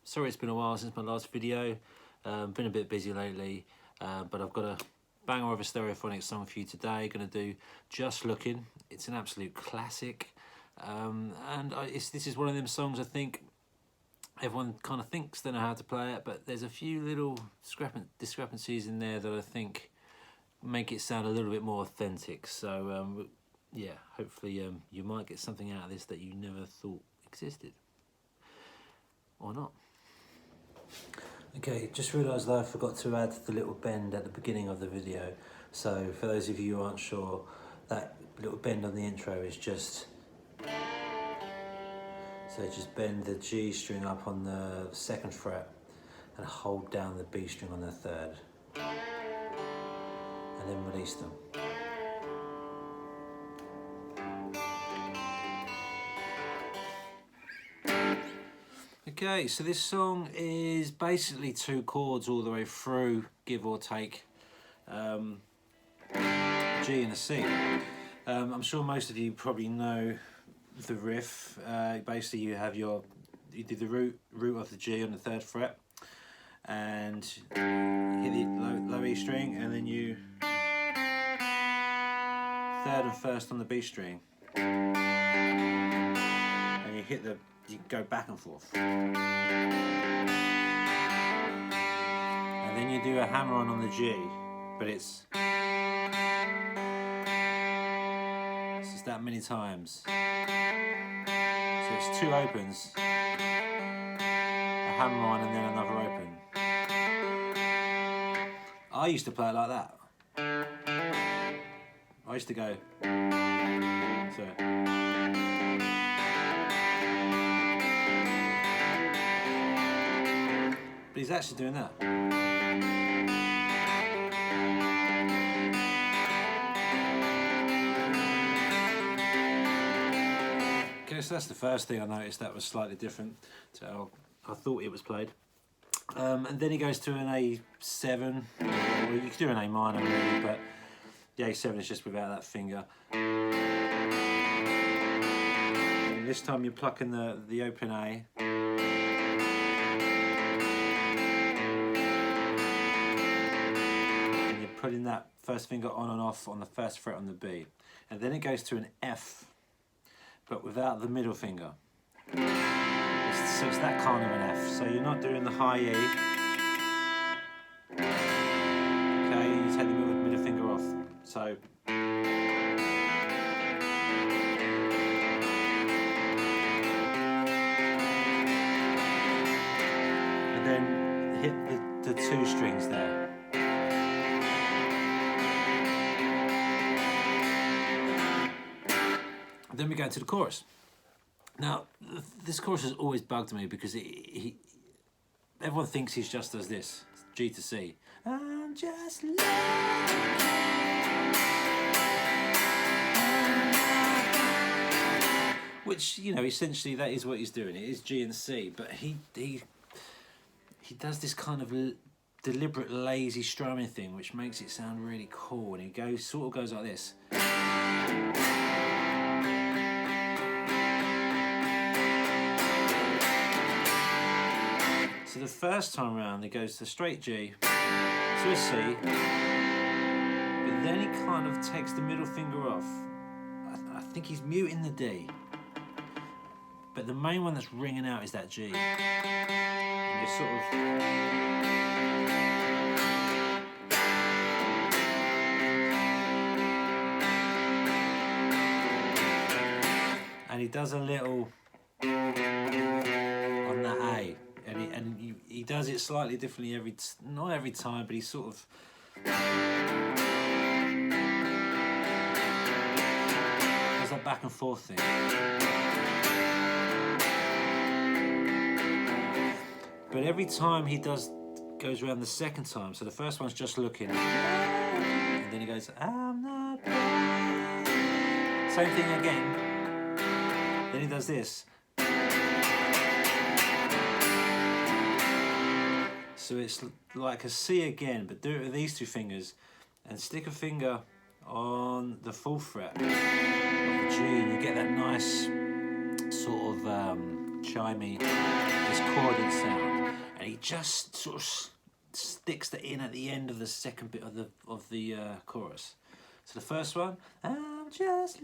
Sorry it's been a while since my last video. Been a bit busy lately, but I've got a banger of a Stereophonics song for you today. Gonna do Just Looking. It's an absolute classic, this is one of them songs I think everyone kind of thinks they know how to play it, but there's a few little discrepancies in there that I think make it sound a little bit more authentic. So yeah, hopefully you might get something out of this that you never thought existed, or not. Okay, just realised that I forgot to add the little bend at the beginning of the video. So for those of you who aren't sure, that little bend on the intro is just, so just bend the G string up on the 2nd fret and hold down the B string on the 3rd, and then release them. Okay, so this song is basically 2 chords all the way through, give or take, G and a C. I'm sure most of you probably know the riff. Basically you do the root of the G on the 3rd fret, and hit the low E string, and then you 3rd and 1st on the B string, and you go back and forth, and then you do a hammer on the G, but it's just that many times. So it's 2 opens, a hammer on, and then another open. I used to play it like that. I used to go so. But he's actually doing that. Okay, so that's the first thing I noticed that was slightly different to how I thought it was played. And then he goes to an A7, or you could do an A minor really, but the A7 is just without that finger. And this time you're plucking the open A. Putting that 1st finger on and off on the 1st fret on the B, and then it goes to an F, but without the middle finger. So it's that kind of an F. So you're not doing the high E. Okay, you take the middle finger off. So and then hit the 2 strings there. Then we go into the chorus. Now, this chorus has always bugged me because everyone thinks he just does this, G to C. I'm just looking. Which, you know, essentially that is what he's doing. It is G and C, but he does this kind of deliberate lazy strumming thing, which makes it sound really cool. And he sort of goes like this. So the first time around, he goes to straight G, to a C, but then he kind of takes the middle finger off. I think he's muting the D, but the main one that's ringing out is that G. And you're sort of... and he does a little on that A. And he does it slightly differently not every time, but he sort of does that back and forth thing. But every time he goes around the 2nd time, so the first one's just looking, and then he goes, I'm not blind. Same thing again. Then he does this. So it's like a C again, but do it with these 2 fingers, and stick a finger on the 4th fret of the G, and you get that nice sort of chimey discordant sound, and he just sort of sticks that in at the end of the second bit of the chorus. So the first one, I'm just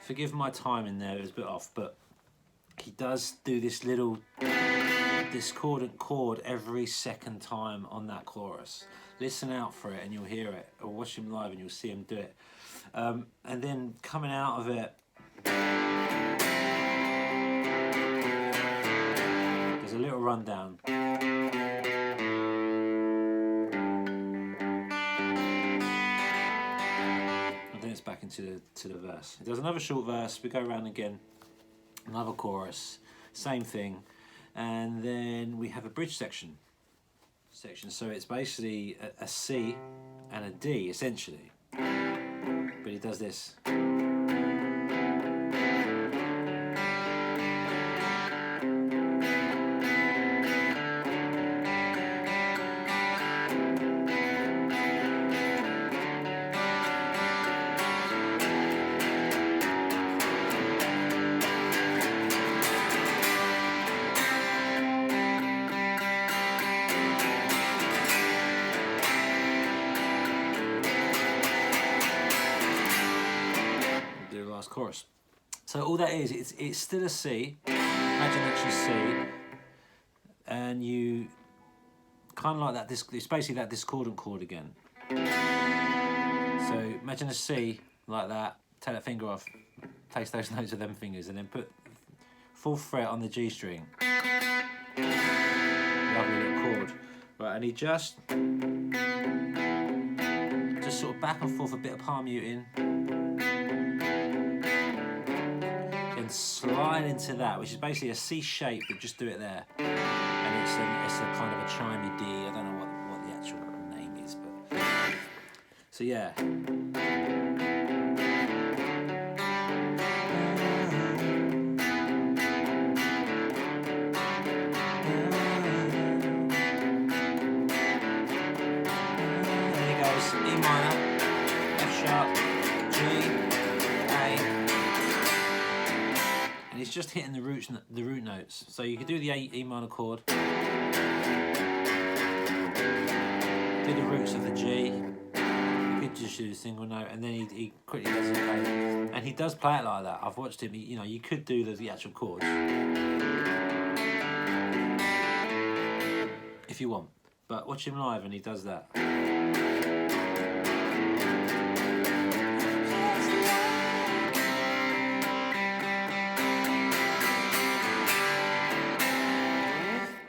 forgive my timing there, it was a bit off, but he does do this little discordant chord every second time on that chorus. Listen out for it and you'll hear it, or watch him live and you'll see him do it. And then coming out of it, there's a little rundown. Back into the verse. There's another short verse, we go around again, another chorus, same thing, and then we have a bridge section. So it's basically a C and a D essentially, but he does this. Chorus. So all that is, it's still a C, imagine actually C, and you kind of like that, it's basically that discordant chord again. So imagine a C like that, take that finger off, place those notes with them fingers, and then put full fret on the G string. Lovely little chord. Right, and he just sort of back and forth, a bit of palm muting. Slide into that, which is basically a C shape, but just do it there, and it's a kind of a chimey D. I don't know what the actual name is, but so yeah. There he goes, E minor, F sharp, G, A. And it's just hitting the root notes. So you could do the E minor chord, do the roots of the G. You could just do a single note, and then he quickly does it. And he does play it like that. I've watched him. You know, you could do the actual chords if you want, but watch him live, and he does that.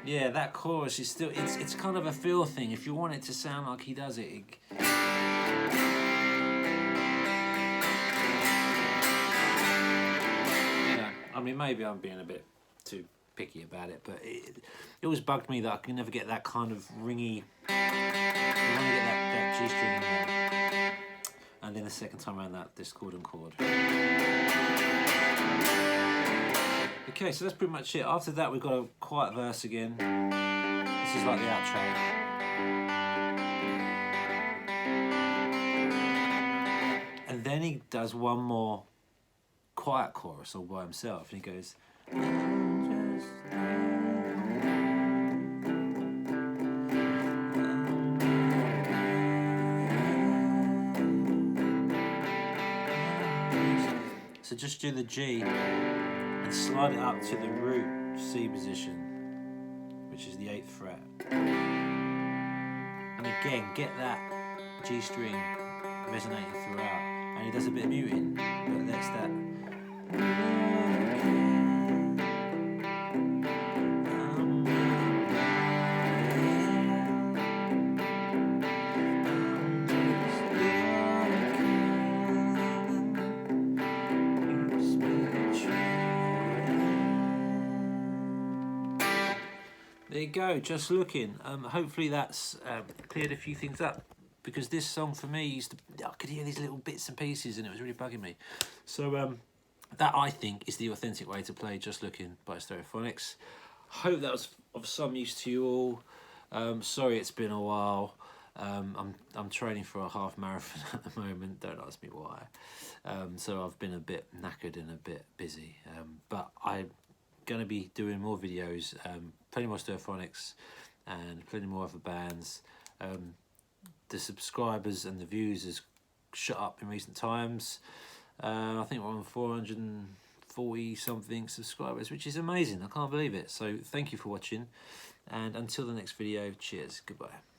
Yeah, that chorus is still, it's kind of a feel thing. If you want it to sound like he does it, yeah, I mean, maybe I'm being a bit too picky about it, but it always bugged me that I can never get that kind of ringy, I want to get that G string in there, and then the second time around that discordant chord. Okay, so that's pretty much it. After that, we've got a quiet verse again. This is like the outro. And then he does one more quiet chorus all by himself, and he goes, so just do the G and slide it up to the root C position, which is the 8th fret. And again, get that G string resonating throughout. And he does a bit of muting, but that's that. There you go, just looking. Hopefully that's cleared a few things up, because this song for me I could hear these little bits and pieces and it was really bugging me. So that, I think, is the authentic way to play Just Looking by Stereophonics. Hope that was of some use to you all. Sorry it's been a while. I'm training for a half marathon at the moment, don't ask me why. So I've been a bit knackered and a bit busy, but I'm going to be doing more videos, plenty more Stereophonics and plenty more other bands. The subscribers and the views has shot up in recent times. I think we're on 440 something subscribers, which is amazing. I can't believe it. So thank you for watching, and until the next video, cheers, goodbye.